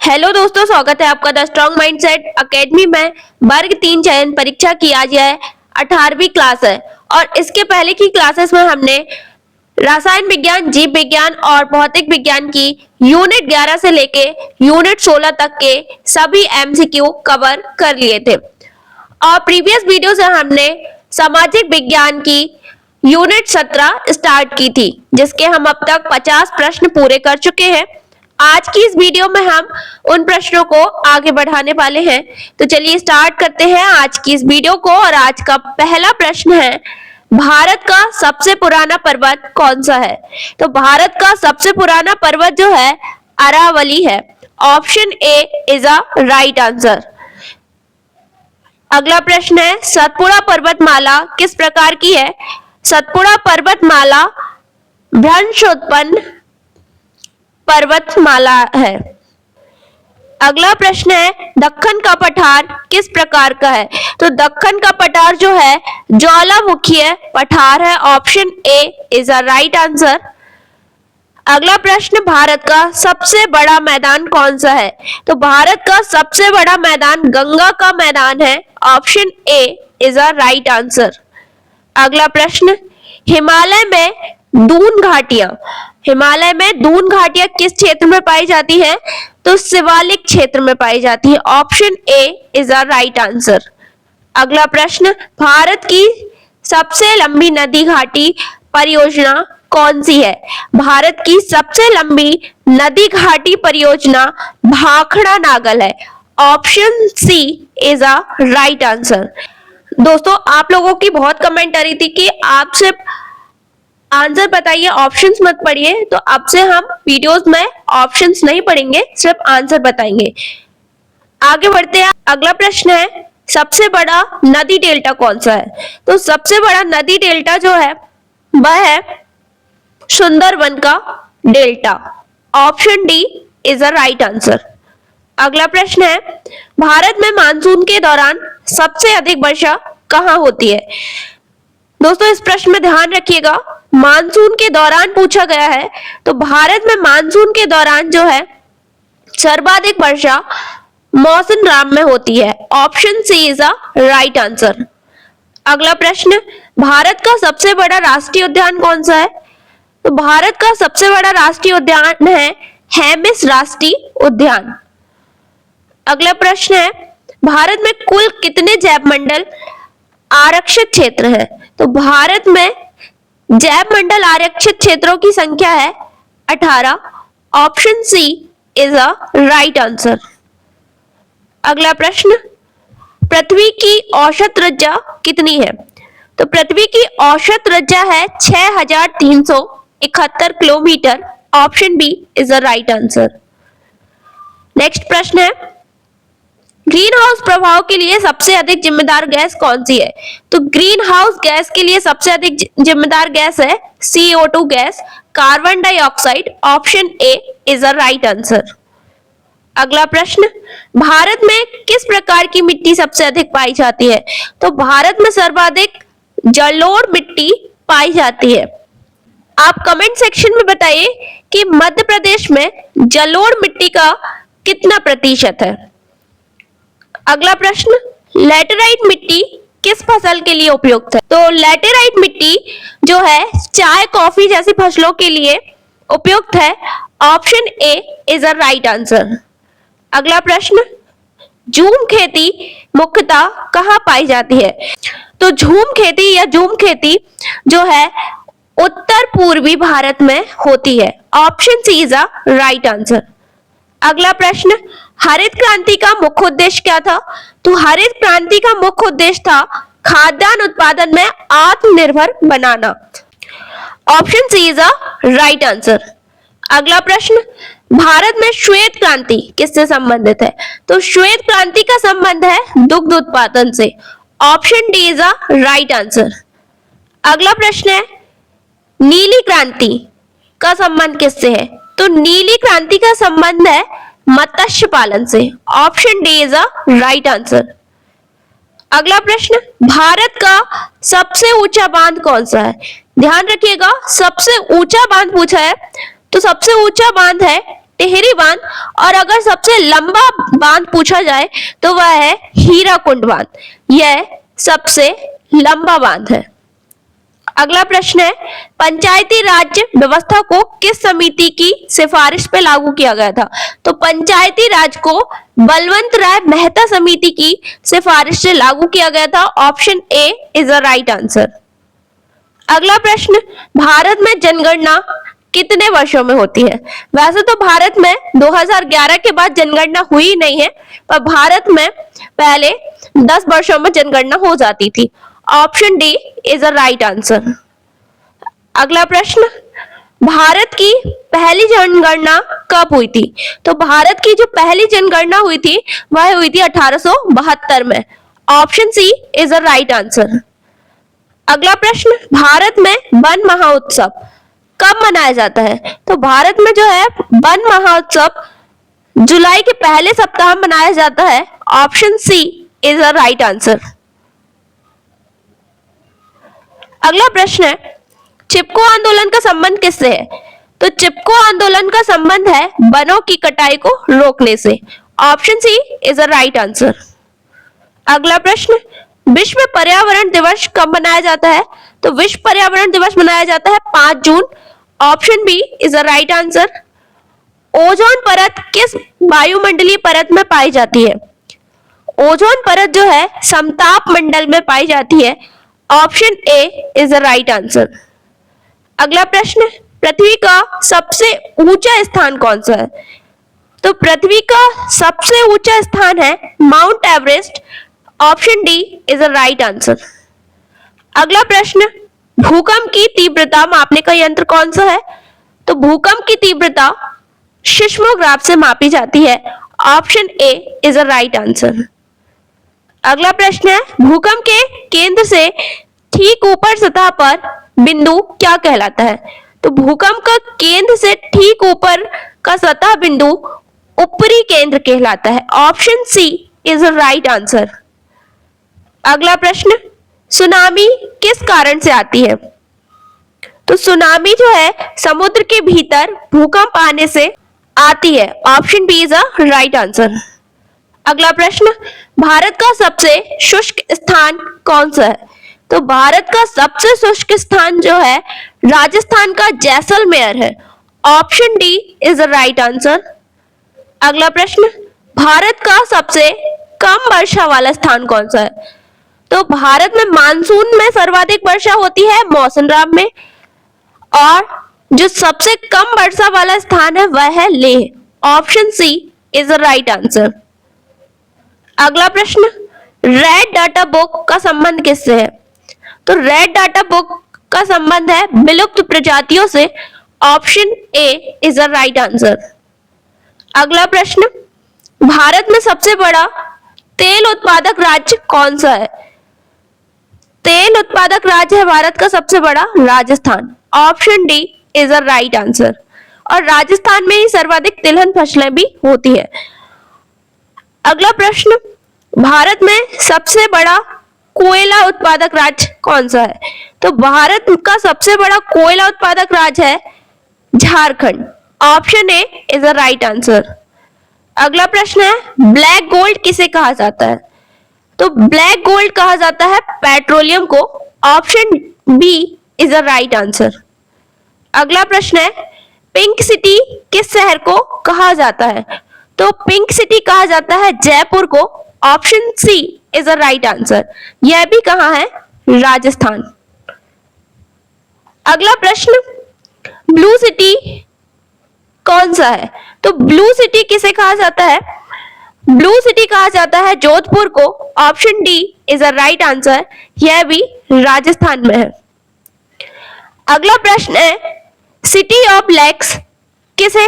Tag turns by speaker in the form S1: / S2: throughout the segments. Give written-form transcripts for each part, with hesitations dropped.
S1: Hello दोस्तों, स्वागत है आपका द स्ट्रॉन्ग माइंडसेट एकेडमी में। वर्ग 3 चयन परीक्षा की आज यह 18वीं क्लास है और इसके पहले की क्लासेस में हमने रसायन विज्ञान, जीव विज्ञान और भौतिक विज्ञान की यूनिट 11 से लेके यूनिट 16 तक के सभी एमसीक्यू कवर कर लिए थे। और प्रीवियस वीडियो से हमने सामाजिक विज्ञान की यूनिट 17 स्टार्ट की थी, जिसके हम अब तक 50 प्रश्न पूरे कर चुके हैं। आज की इस वीडियो में हम उन प्रश्नों को आगे बढ़ाने वाले हैं। तो चलिए स्टार्ट करते हैं आज की इस वीडियो को। और आज का पहला प्रश्न है, भारत का सबसे पुराना पर्वत कौन सा है? तो भारत का सबसे पुराना पर्वत जो है अरावली है। Option A is a right answer. अगला प्रश्न है, सतपुड़ा पर्वतमाला किस प्रकार की है? सतपुड़ा पर्वतमाला भ्रंशोत्पन्न पर्वतमाला है। अगला प्रश्न है, दक्कन का पठार किस प्रकार का है? तो दक्कन का पठार जो है ज्वालामुखीय पठार है। Option A is a right answer. अगला प्रश्न, भारत का सबसे बड़ा मैदान कौन सा है? तो भारत का सबसे बड़ा मैदान गंगा का मैदान है। Option A is a right answer. अगला प्रश्न, हिमालय में दून घाटियां किस क्षेत्र में पाई जाती है? तो शिवालिक क्षेत्र में पाई जाती है। Option A is a right answer. अगला प्रश्न, भारत की सबसे लंबी नदी घाटी परियोजना कौन सी है? भारत की सबसे लंबी नदी घाटी परियोजना भाखड़ा नागल है। Option C is a right answer. दोस्तों, आप लोगों की बहुत कमेंट आ रही थी कि आप सिर्फ आंसर बताइए, ऑप्शंस मत पढ़िए। तो अब से हम वीडियोस में ऑप्शंस नहीं पढ़ेंगे, सिर्फ आंसर बताएंगे। आगे बढ़ते हैं। अगला प्रश्न है, सबसे बड़ा नदी डेल्टा कौन सा है? तो सबसे बड़ा नदी डेल्टा जो है वह है सुंदरबन का delta. Option D is a right answer. अगला प्रश्न है, भारत में मानसून के दौरान सबसे अधिक वर्षा कहां होती है? दोस्तों, इस प्रश्न में ध्यान रखिएगा, मानसून के दौरान पूछा गया है। तो भारत में मानसून के दौरान जो है सर्वाधिक वर्षा मौसम में होती है। Option C is a right answer. अगला प्रश्न, भारत का सबसे बड़ा राष्ट्रीय उद्यान कौन सा है? तो भारत का सबसे बड़ा राष्ट्रीय उद्यान है हेमिस राष्ट्रीय उद्यान। अगला प्रश्न है, भारत में कुल कितने जैव मंडल आरक्षित क्षेत्र हैं? तो भारत में जैव मंडल आरक्षित क्षेत्रों की संख्या है 18। Option C is a right answer. अगला प्रश्न, पृथ्वी की औसत त्रिज्या कितनी है? तो पृथ्वी की औसत त्रिज्या है 6371 किलोमीटर। Option B is a right answer. Next प्रश्न है, ग्रीन हाउस प्रभाव के लिए सबसे अधिक जिम्मेदार गैस कौन सी है? तो ग्रीन हाउस गैस के लिए सबसे अधिक जिम्मेदार गैस है CO2 gas, carbon dioxide. Option A is a right answer. अगला प्रश्न, भारत में किस प्रकार की मिट्टी सबसे अधिक पाई जाती है? तो भारत में सर्वाधिक जलोढ़ मिट्टी पाई जाती है। आप कमेंट सेक्शन में बताइए कि मध्य प्रदेश में जलोढ़ मिट्टी का कितना प्रतिशत है। अगला प्रश्न, लैटेराइट मिट्टी किस फसल के लिए उपयुक्त है? तो लैटेराइट मिट्टी जो है चाय, कॉफी जैसी फसलों के लिए उपयुक्त है। Option A is a right answer. अगला प्रश्न, झूम खेती मुख्यतः कहाँ पाई जाती है? तो झूम खेती जो है उत्तर पूर्वी भारत में होती है। Option C is a right answer. अगला प्रश्न, हरित क्रांति का मुख्य उद्देश्य क्या था? तो हरित क्रांति का मुख्य उद्देश्य था खाद्यान्न उत्पादन में आत्मनिर्भर बनाना। Option C is a right answer. अगला प्रश्न, भारत में श्वेत क्रांति किससे संबंधित है? तो श्वेत क्रांति का संबंध है दुग्ध उत्पादन से। Option D is a right answer. अगला प्रश्न है, नीली क्रांति का संबंध किससे है? तो नीली क्रांति का संबंध है मत्स्य पालन से। Option D is a right answer. अगला प्रश्न, भारत का सबसे ऊंचा बांध कौन सा है? ध्यान रखिएगा, सबसे ऊंचा बांध पूछा है। तो सबसे ऊंचा बांध है टिहरी बांध, और अगर सबसे लंबा बांध पूछा जाए तो वह है हीराकुंड बांध। यह सबसे लंबा बांध है। अगला प्रश्न है, पंचायती राज व्यवस्था को किस समिति की सिफारिश पे लागू किया गया था? तो पंचायती राज को बलवंत राय मेहता समिति की सिफारिश से लागू किया गया था। Option A is the right answer. अगला प्रश्न, भारत में जनगणना कितने वर्षों में होती है? वैसे तो भारत में 2011 के बाद जनगणना हुई नहीं है, पर भारत में पहले 10 वर्षों में जनगणना हो जाती थी। Option D is the right answer. अगला प्रश्न, भारत की पहली जनगणना कब हुई थी? तो भारत की जो पहली जनगणना हुई थी वह हुई थी 1872 में। Option C is the right answer. अगला प्रश्न, भारत में वन महोत्सव कब मनाया जाता है? तो भारत में जो है वन महोत्सव जुलाई के पहले सप्ताह में मनाया जाता है। Option C is the right answer. अगला प्रश्न है, चिपको आंदोलन का संबंध किससे है? तो चिपको आंदोलन का संबंध है वनों की कटाई को रोकने से। Option C is the right answer. अगला प्रश्न, विश्व पर्यावरण दिवस कब मनाया जाता है? तो विश्व पर्यावरण दिवस मनाया जाता है 5 जून। Option B is the right answer. Ozone परत किस वायुमंडलीय परत में पाई जाती है? ओजोन परत जो है समताप मंडल में पाई जाती है। Option A is the right answer. अगला प्रश्न, पृथ्वी का सबसे ऊंचा स्थान कौन सा है? तो पृथ्वी का सबसे ऊंचा स्थान है mount Everest. Option D is the right answer. अगला प्रश्न, भूकंप की तीव्रता मापने का यंत्र कौन सा है? तो भूकंप की तीव्रता सिस्मोग्राफ से मापी जाती है। Option A is the right answer. अगला प्रश्न है, भूकंप के केंद्र से ठीक ऊपर सतह पर बिंदु क्या कहलाता है? तो भूकंप का केंद्र से ठीक ऊपर का सतह बिंदु ऊपरी केंद्र कहलाता है। Option C is the right answer. अगला प्रश्न, सुनामी किस कारण से आती है? तो सुनामी जो है समुद्र के भीतर भूकंप आने से आती है। Option B is the right answer. अगला प्रश्न, भारत का सबसे शुष्क स्थान कौन सा है? तो भारत का सबसे शुष्क स्थान जो है राजस्थान का जैसलमेर है। Option D is the right answer. अगला प्रश्न, भारत का सबसे कम वर्षा वाला स्थान कौन सा है? तो भारत में मानसून में सर्वाधिक वर्षा होती है मौसम में, और जो सबसे कम वर्षा वाला स्थान है वह है Leh. Option C is the right answer. अगला प्रश्न, रेड डाटा बुक का संबंध किससे है? तो रेड डाटा बुक का संबंध है विलुप्त प्रजातियों से। Option A is the right answer. अगला प्रश्न, भारत में सबसे बड़ा तेल उत्पादक राज्य कौन सा है? तेल उत्पादक राज्य है भारत का सबसे बड़ा Rajasthan. Option D is the right answer. और राजस्थान में ही सर्वाधिक तिलहन फसलें भी होती है। अगला प्रश्न, भारत में सबसे बड़ा कोयला उत्पादक राज्य कौन सा है? तो भारत का सबसे बड़ा कोयला उत्पादक राज्य है Jharkhand. Option A is the right answer. अगला प्रश्न है, ब्लैक गोल्ड किसे कहा जाता है? तो ब्लैक गोल्ड कहा जाता है पेट्रोलियम को। Option B is the right answer. अगला प्रश्न है, पिंक सिटी किस शहर को कहा जाता है? तो पिंक सिटी कहा जाता है जयपुर को। Option C is the right answer. यह भी कहाँ है? राजस्थान। अगला प्रश्न, ब्लू सिटी कौन सा है? तो ब्लू सिटी किसे कहा जाता है? ब्लू सिटी कहा जाता है जोधपुर को। Option D is the right answer. यह भी राजस्थान में है। अगला प्रश्न है, सिटी ऑफ लेक्स किसे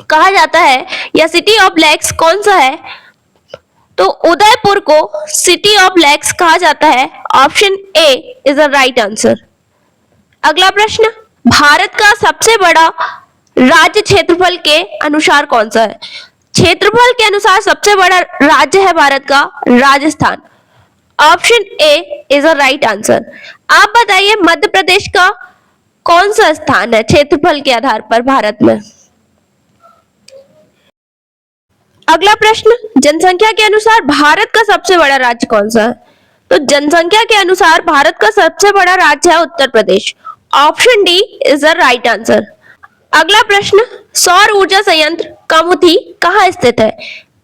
S1: कहा जाता है, या सिटी ऑफ लेक्स कौन सा है? तो उदयपुर को सिटी ऑफ लेक्स कहा जाता है। Option A is the right answer. अगला प्रश्न, भारत का सबसे बड़ा राज्य क्षेत्रफल के अनुसार कौन सा है? क्षेत्रफल के अनुसार सबसे बड़ा राज्य है भारत का Rajasthan. Option A is the right answer. आप बताइए मध्य प्रदेश का कौन सा स्थान है क्षेत्रफल के आधार पर भारत में? अगला प्रश्न, जनसंख्या के अनुसार भारत का सबसे बड़ा राज्य कौन सा है? तो जनसंख्या के अनुसार भारत का सबसे बड़ा राज्य है Uttar Pradesh. Option D is the right answer. अगला प्रश्न, सौर ऊर्जा संयंत्र कमुथी कहाँ स्थित है?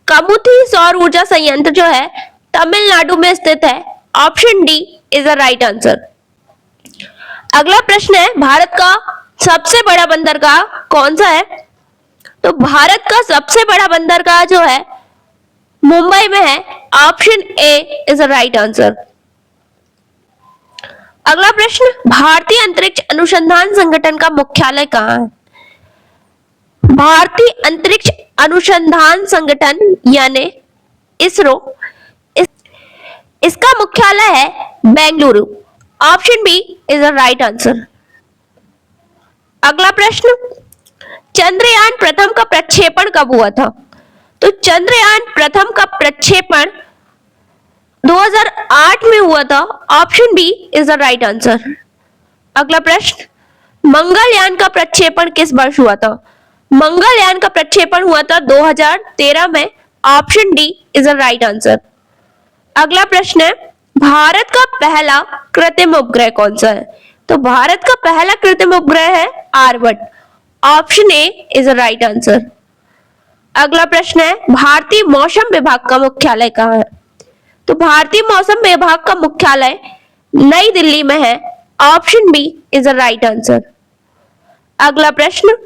S1: कमुथी सौर ऊर्जा संयंत्र जो है तमिलनाडु में स्थित है। Option D is the right answer. अगला प्रश्न है, भारत का सबसे बड़ा बंदरगाह कौन सा है? तो भारत का सबसे बड़ा बंदरगाह जो है मुंबई में है। Option A is the right answer. अगला प्रश्न, भारतीय अंतरिक्ष अनुसंधान संगठन का मुख्यालय कहाँ है? भारतीय अंतरिक्ष अनुसंधान संगठन यानी इसरो, इसका मुख्यालय है Bengaluru. Option B is the right answer. अगला प्रश्न, चंद्रयान प्रथम का प्रक्षेपण कब हुआ था? तो चंद्रयान प्रथम का प्रक्षेपण 2008 में हुआ था। Option B is the right answer. अगला प्रश्न, मंगलयान का प्रक्षेपण किस वर्ष हुआ था? मंगलयान का प्रक्षेपण हुआ था 2013 में। Option D is the right answer. अगला प्रश्न है, भारत का पहला कृत्रिम उपग्रह कौन सा है? तो भारत का पहला कृत्रिम उपग्रह है Aryabhata. Option A is the right answer. अगला प्रश्न है, भारतीय मौसम विभाग का मुख्यालय कहाँ है? तो भारतीय मौसम विभाग का मुख्यालय नई दिल्ली में है। Option B is the right answer. अगला प्रश्न,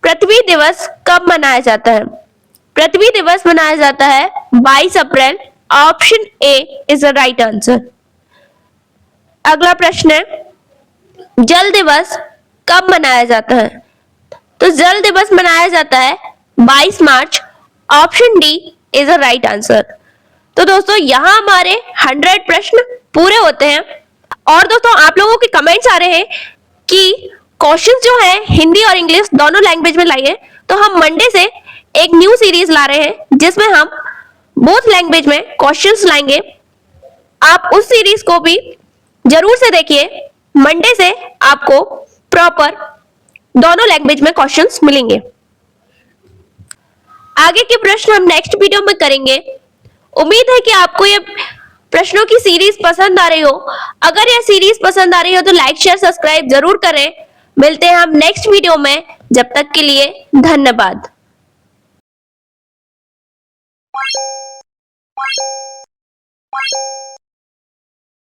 S1: पृथ्वी दिवस कब मनाया जाता है? पृथ्वी दिवस मनाया जाता है 22 अप्रैल। Option A is the right answer. अगला प्रश्न है, जल दिवस कब मनाया जाता है? तो जल दिवस मनाया जाता है 22 मार्च। Option D is the right answer. तो दोस्तों यहाँ हमारे 100 प्रश्न पूरे होते हैं। और दोस्तों आप लोगों के कमेंट्स आ रहे हैं कि क्वेश्चंस जो है हिंदी और इंग्लिश दोनों लैंग्वेज में लाइए। तो हम मंडे से एक न्यू सीरीज ला रहे हैं जिसमें हम बोथ लैंग्वेज में क्वेश्चंस लाएंगे। आप उस सीरीज को भी जरूर से देखिए। मंडे से आपको प्रॉपर दोनों लैंग्वेज में क्वेश्चंस मिलेंगे। आगे के प्रश्न हम नेक्स्ट वीडियो में करेंगे। उम्मीद है कि आपको ये प्रश्नों की सीरीज पसंद आ रही हो। अगर यह सीरीज पसंद आ रही हो तो लाइक शेयर सब्सक्राइब जरूर करें। मिलते हैं हम नेक्स्ट वीडियो में। जब तक के लिए धन्यवाद।